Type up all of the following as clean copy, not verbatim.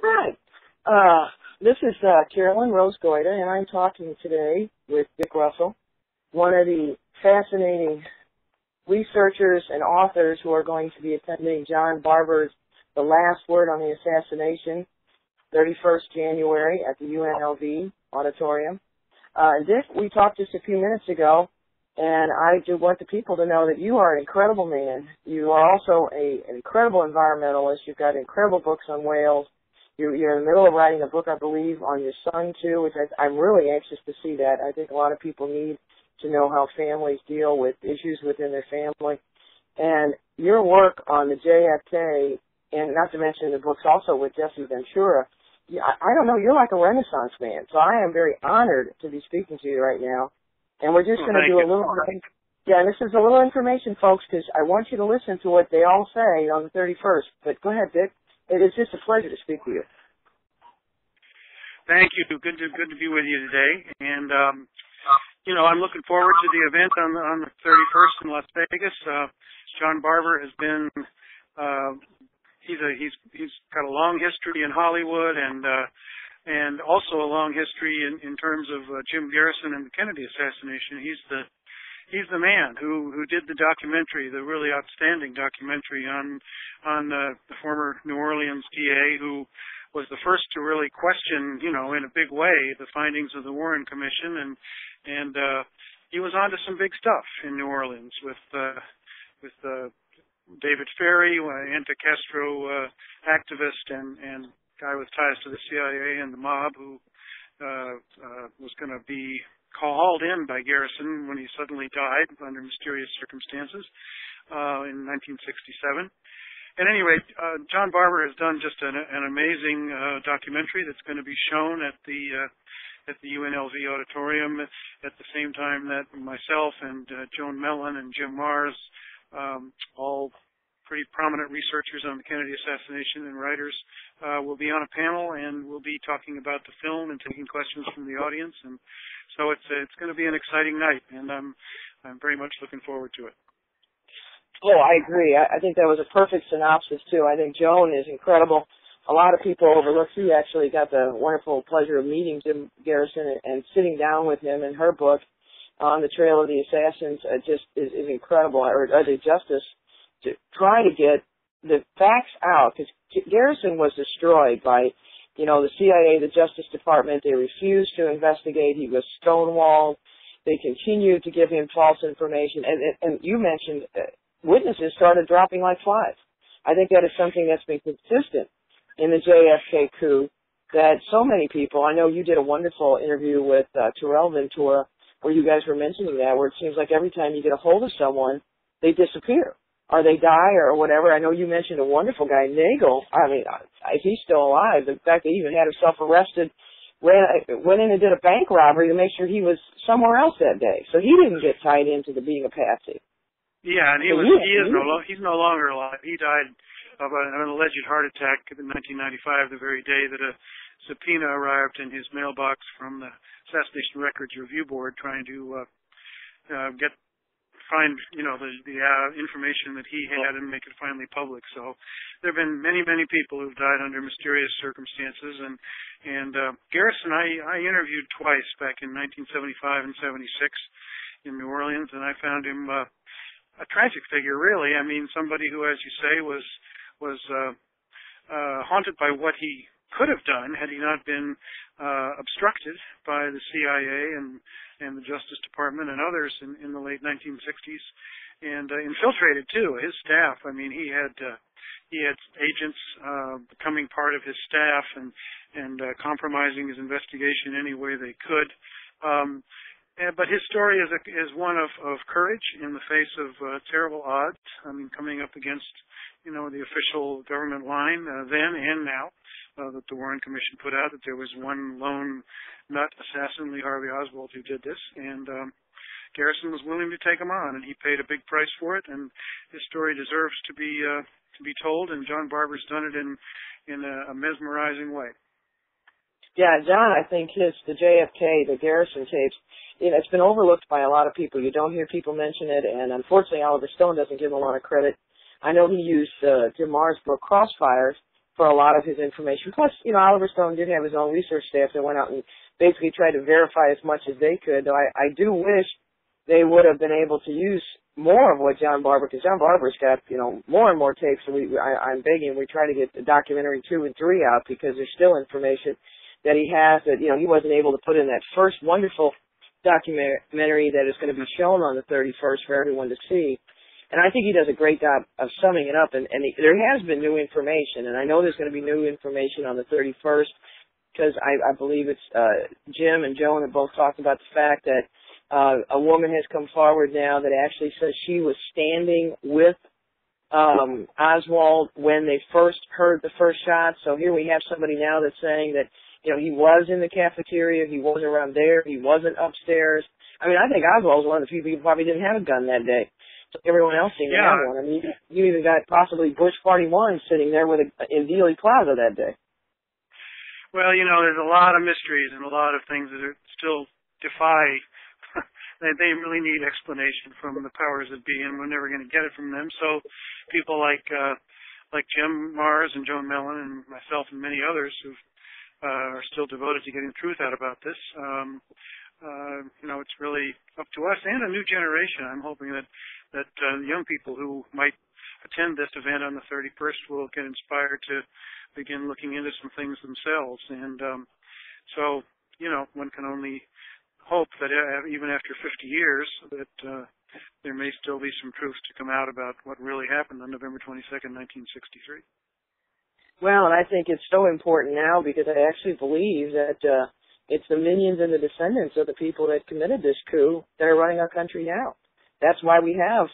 Hi. This is Carolyn Rose Goyda, and I'm talking today with Dick Russell, one of the fascinating researchers and authors who are going to be attending John Barbour's The Last Word on the Assassination, 31st January at the UNLV auditorium. Dick, we talked just a few minutes ago, and I do want the people to know that you are an incredible man. You are also an incredible environmentalist. You've got incredible books on whales. You're in the middle of writing a book, I believe, on your son, too, which I'm really anxious to see that. I think a lot of people need to know how families deal with issues within their family. And your work on the JFK, and not to mention the books also with Jesse Ventura, I don't know, you're like a Renaissance man. So I am very honored to be speaking to you right now. And we're just going to do a little bit. Yeah, and this is a little information, folks, because I want you to listen to what they all say on the 31st. But go ahead, Dick. It is just a pleasure to speak with you. Thank you. Good to be with you today. And, I'm looking forward to the event on the 31st in Las Vegas. John Barbour has been, he's got a long history in Hollywood and also a long history in terms of Jim Garrison and the Kennedy assassination. He's the man who did the documentary, the really outstanding documentary on the former New Orleans DA, who was the first to really question, in a big way, the findings of the Warren Commission, and he was onto some big stuff in New Orleans with David Ferry, anti-Castro activist and guy with ties to the CIA and the mob, who was going to be called in by Garrison when he suddenly died under mysterious circumstances in 1967. At any rate, John Barbour has done just an amazing documentary that's going to be shown at the UNLV auditorium at the same time that myself and Joan Mellon and Jim Mars, all pretty prominent researchers on the Kennedy assassination and writers, will be on a panel, and we'll be talking about the film and taking questions from the audience. And so it's going to be an exciting night, and I'm very much looking forward to it. Oh, I agree. I think that was a perfect synopsis, too. I think Joan is incredible. A lot of people overlook. She actually got the wonderful pleasure of meeting Jim Garrison and sitting down with him in her book, On the Trail of the Assassins, just is incredible, or the justice to try to get the facts out, because Garrison was destroyed by, the CIA, the Justice Department. They refused to investigate. He was stonewalled. They continued to give him false information. And you mentioned witnesses started dropping like flies. I think that is something that's been consistent in the JFK coup, that so many people, I know you did a wonderful interview with Ventura, where you guys were mentioning that, where it seems like every time you get a hold of someone, they disappear, or they die, or whatever. I know you mentioned a wonderful guy, Nagel. I mean, if he's still alive, the fact that he even had himself arrested, went in and did a bank robbery to make sure he was somewhere else that day. So he didn't get tied into the being a patsy. Yeah, and he's no longer alive. He died of an alleged heart attack in 1995, the very day that a subpoena arrived in his mailbox from the Assassination Records Review Board, trying to find the information that he had and make it finally public. So there have been many people who've died under mysterious circumstances, and Garrison I interviewed twice back in 1975 and 76 in New Orleans, and I found him a tragic figure, really. I mean, somebody who, as you say, was haunted by what he could have done had he not been obstructed by the CIA and the Justice Department and others in the late 1960s, and infiltrated too his staff. I mean, he had agents becoming part of his staff and compromising his investigation any way they could. But his story is one of courage in the face of terrible odds. I mean, coming up against, the official government line then and now that the Warren Commission put out, that there was one lone nut assassin, Lee Harvey Oswald, who did this, and Garrison was willing to take him on, and he paid a big price for it. And his story deserves to be told, and John Barbour's done it in a mesmerizing way. Yeah, John, I think the JFK, the Garrison tapes, it's been overlooked by a lot of people. You don't hear people mention it, and unfortunately Oliver Stone doesn't give him a lot of credit. I know he used Jim Mars' book Crossfires for a lot of his information. Plus, Oliver Stone did have his own research staff that went out and basically tried to verify as much as they could. Though I do wish they would have been able to use more of what John Barbour, because John Barbour's got, more and more tapes. So I'm begging, we try to get the documentary 2 and 3 out, because there's still information that he has that, he wasn't able to put in that first wonderful documentary that is going to be shown on the 31st for everyone to see. And I think he does a great job of summing it up. And there has been new information, and I know there's going to be new information on the 31st, because I believe it's Jim and Joan have both talked about the fact that a woman has come forward now that actually says she was standing with Oswald when they first heard the first shot. So here we have somebody now that's saying that, he was in the cafeteria, he wasn't around there, he wasn't upstairs. I mean, I think Oswald was one of the few people who probably didn't have a gun that day. So everyone else seemed to have one. I mean, you even got possibly Bush Party 1 sitting there in Dealey Plaza that day. Well, there's a lot of mysteries and a lot of things that are still defy. They really need explanation from the powers that be, and we're never going to get it from them. So people like Jim Mars and Joan Mellon and myself and many others who are still devoted to getting the truth out about this, it's really up to us and a new generation. I'm hoping that young people who might attend this event on the 31st will get inspired to begin looking into some things themselves. And so, one can only hope that even after 50 years that there may still be some truth to come out about what really happened on November 22nd, 1963. Well, and I think it's so important now because I actually believe that it's the minions and the descendants of the people that committed this coup that are running our country now. That's why we have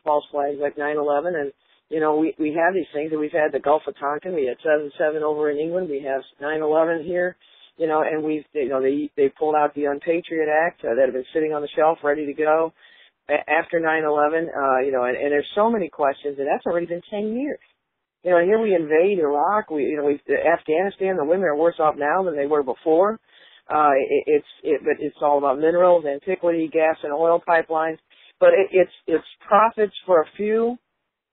false flags like 9/11, and we have these things. And we've had the Gulf of Tonkin, we had 7/7 over in England, we have 9/11 here. And they pulled out the Unpatriot Act that had been sitting on the shelf ready to go after 9/11. And there's so many questions, and that's already been 10 years. And here we invade Iraq. Afghanistan. The women are worse off now than they were before. But it's all about minerals, antiquity, gas, and oil pipelines. But it's profits for a few,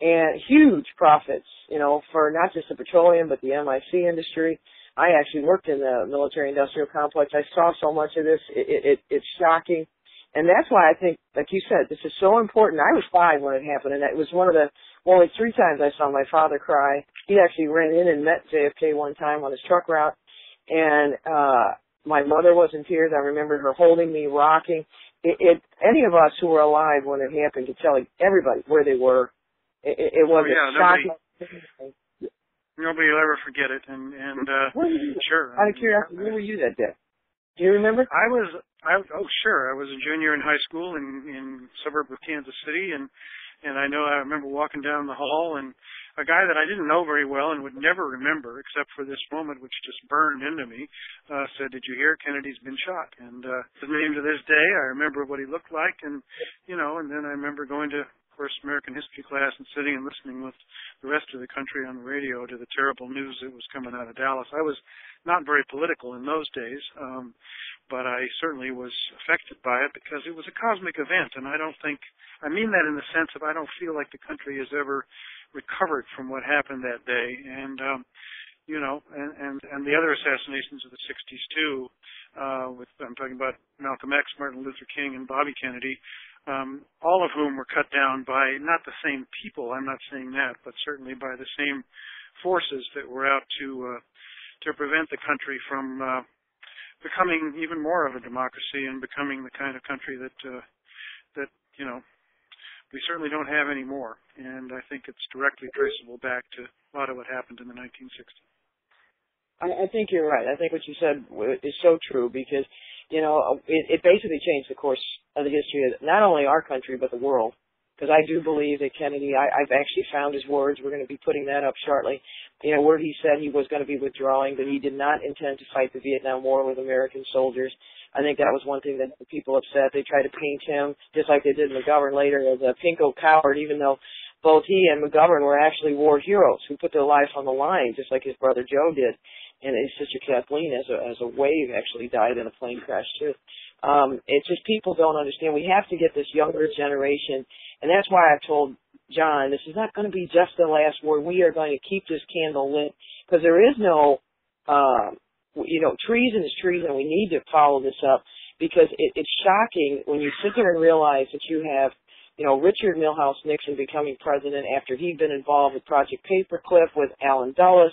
and huge profits. For not just the petroleum, but the MIC industry. I actually worked in the military-industrial complex. I saw so much of this. It's shocking. And that's why I think, like you said, this is so important. I was 5 when it happened, and it was one of the only 3 times I saw my father cry. He actually ran in and met JFK one time on his truck route, and my mother was in tears. I remember her holding me, rocking. Any of us who were alive when it happened could tell everybody where they were. It was shocking. Nobody will ever forget it, and sure. Out of curiosity, where were you that day? Do you remember? Sure. I was a junior in high school in suburb of Kansas City, and I remember walking down the hall, and a guy that I didn't know very well and would never remember, except for this moment which just burned into me, said, "Did you hear Kennedy's been shot?" And his name to this day, I remember what he looked like, and and then I remember going to American history class and sitting and listening with the rest of the country on the radio to the terrible news that was coming out of Dallas. I was not very political in those days, but I certainly was affected by it because it was a cosmic event, and I mean that in the sense of I don't feel like the country has ever recovered from what happened that day. And and the other assassinations of the 60s too, I'm talking about Malcolm X, Martin Luther King, and Bobby Kennedy, all of whom were cut down by not the same people, I'm not saying that, but certainly by the same forces that were out to prevent the country from becoming even more of a democracy and becoming the kind of country that we certainly don't have anymore. And I think it's directly traceable back to a lot of what happened in the 1960s. I think you're right. I think what you said is so true because, it basically changed the course of the history of not only our country but the world. Because I do believe that Kennedy, I've actually found his words. We're going to be putting that up shortly. Where he said he was going to be withdrawing, but he did not intend to fight the Vietnam War with American soldiers. I think that was one thing that the people upset. They tried to paint him, just like they did McGovern later, as a pinko coward, even though both he and McGovern were actually war heroes who put their life on the line, just like his brother Joe did. And his sister Kathleen, as a wave, actually died in a plane crash, too. It's just people don't understand. We have to get this younger generation, and that's why I've told John, this is not going to be just the last word. We are going to keep this candle lit because there is no, treason is treason. We need to follow this up because it's shocking when you sit there and realize that you have, Richard Milhouse Nixon becoming president after he'd been involved with Project Paperclip with Alan Dulles,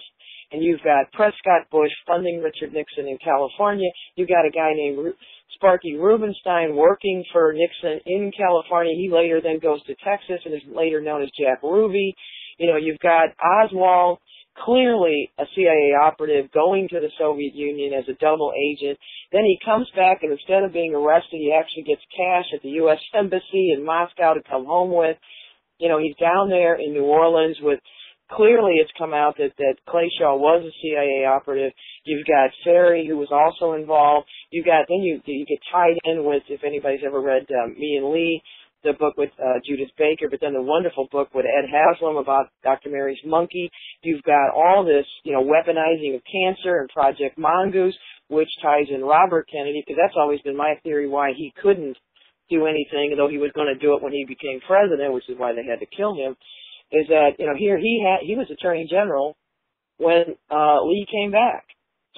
and you've got Prescott Bush funding Richard Nixon in California. You've got a guy named Sparky Rubenstein working for Nixon in California. He later then goes to Texas and is later known as Jack Ruby. You've got Oswald, clearly a CIA operative, going to the Soviet Union as a double agent. Then he comes back, and instead of being arrested, he actually gets cash at the U.S. Embassy in Moscow to come home with. He's down there in New Orleans with, clearly it's come out that Clay Shaw was a CIA operative. You've got Ferry, who was also involved. You get tied in with, if anybody's ever read Me and Lee, the book with Judith Baker, but then the wonderful book with Ed Haslam about Dr. Mary's monkey. You've got all this, weaponizing of cancer and Project Mongoose, which ties in Robert Kennedy, because that's always been my theory why he couldn't do anything, though he was going to do it when he became president, which is why they had to kill him, is that, here he was Attorney General when Lee came back.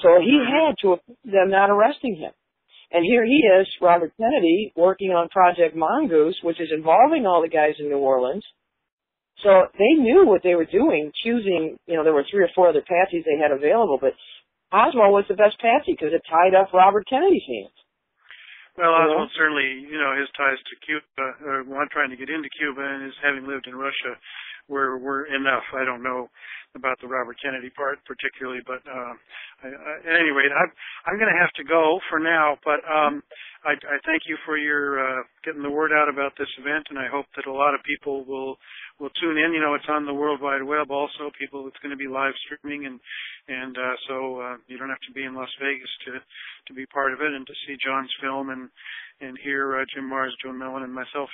So he had to approve them not arresting him. And here he is, Robert Kennedy, working on Project Mongoose, which is involving all the guys in New Orleans. So they knew what they were doing, choosing, there were 3 or 4 other patsies they had available, but Oswald was the best patsy because it tied up Robert Kennedy's hands. Well, Oswald certainly, his ties to Cuba, trying to get into Cuba, and his having lived in Russia were enough. I don't know about the Robert Kennedy part particularly, but at any rate, I'm going to have to go for now. But I thank you for your getting the word out about this event, and I hope that a lot of people will tune in. It's on the World Wide Web also. It's going to be live streaming, and so you don't have to be in Las Vegas to be part of it and to see John's film and hear Jim Mars, Joan Mellon, and myself,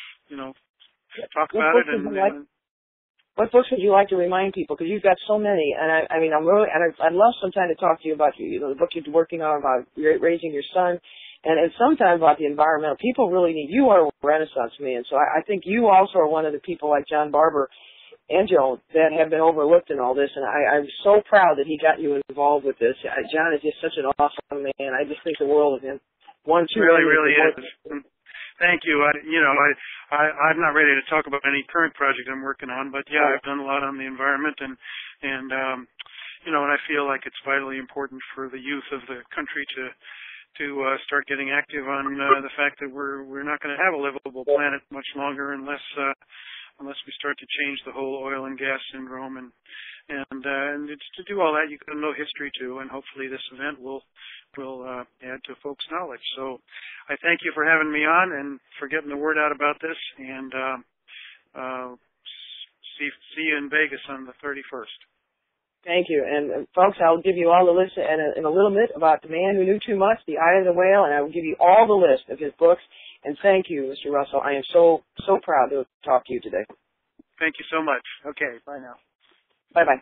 talk about it. What books would you like to remind people? Because you've got so many, and I'd love sometime to talk to you about the book you're working on about raising your son, and sometime about the environmental. People really need you. Are a Renaissance man, so I think you also are one of the people like John Barbour and Joan that have been overlooked in all this, and I'm so proud that he got you involved with this. John is just such an awesome man. I just think the world of him. Really is. Thank you. I'm not ready to talk about any current project I'm working on, but yeah, I've done a lot on the environment, and I feel like it's vitally important for the youth of the country to start getting active on the fact that we're not going to have a livable planet much longer unless we start to change the whole oil and gas syndrome, and it's to do all that you got to know history too, and hopefully this event will add to folks' knowledge. So I thank you for having me on and for getting the word out about this, and see you in Vegas on the 31st. Thank you. And folks, I'll give you all the list in a little bit about The Man Who Knew Too Much, The Eye of the Whale, and I will give you all the list of his books. And thank you, Mr. Russell. I am so proud to talk to you today. Thank you so much. Okay, bye now. Bye-bye.